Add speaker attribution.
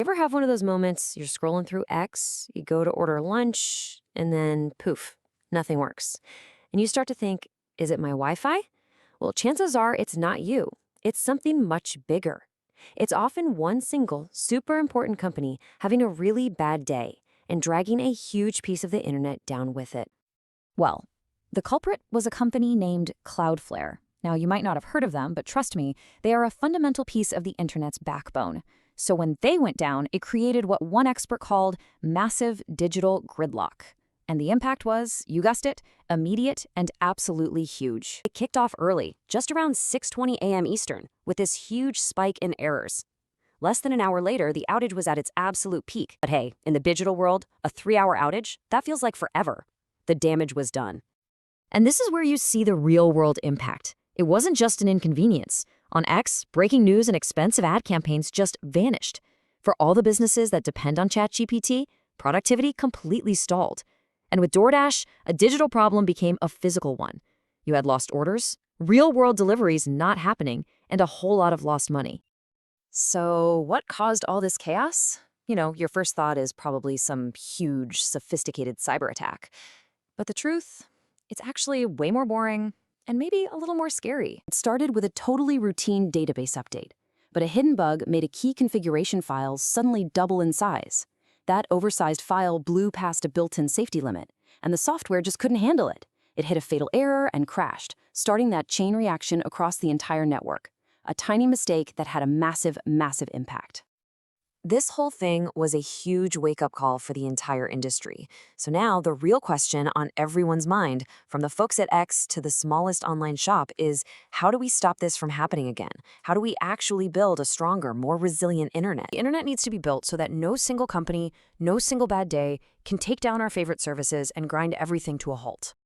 Speaker 1: ever have one of those moments you're scrolling through X, you go to order lunch, and then poof, nothing works? And you start to think, is it my Wi Fi? Well, chances are it's not you. It's something much bigger. It's often one single, super important company having a really bad day and dragging a huge piece of the internet down with it.
Speaker 2: Well, the culprit was a company named Cloudflare. Now, you might not have heard of them, but trust me, they are a fundamental piece of the internet's backbone. So when they went down, it created what one expert called massive digital gridlock. And the impact was, you guessed it, immediate and absolutely huge. It kicked off early, just around 6:20 a.m. Eastern, with this huge spike in errors. Less than an hour later, the outage was at its absolute peak. But hey, in the digital world, a 3-hour outage, that feels like forever. The damage was done. And this is where you see the real-world impact. It wasn't just an inconvenience. On X, breaking news and expensive ad campaigns just vanished. For all the businesses that depend on ChatGPT, productivity completely stalled. And with DoorDash, a digital problem became a physical one. You had lost orders, real-world deliveries not happening, and a whole lot of lost money. So what caused all this chaos? Your first thought is probably some huge, sophisticated cyber attack. But the truth, it's actually way more boring and maybe a little more scary. It started with a totally routine database update, but a hidden bug made a key configuration file suddenly double in size. That oversized file blew past a built-in safety limit, and the software just couldn't handle it. It hit a fatal error and crashed, starting that chain reaction across the entire network. A tiny mistake that had a massive, massive impact. This whole thing was a huge wake-up call for the entire industry. So now the real question on everyone's mind, from the folks at X to the smallest online shop, is how do we stop this from happening again? How do we actually build a stronger, more resilient internet? The internet needs to be built so that no single company, no single bad day can take down our favorite services and grind everything to a halt.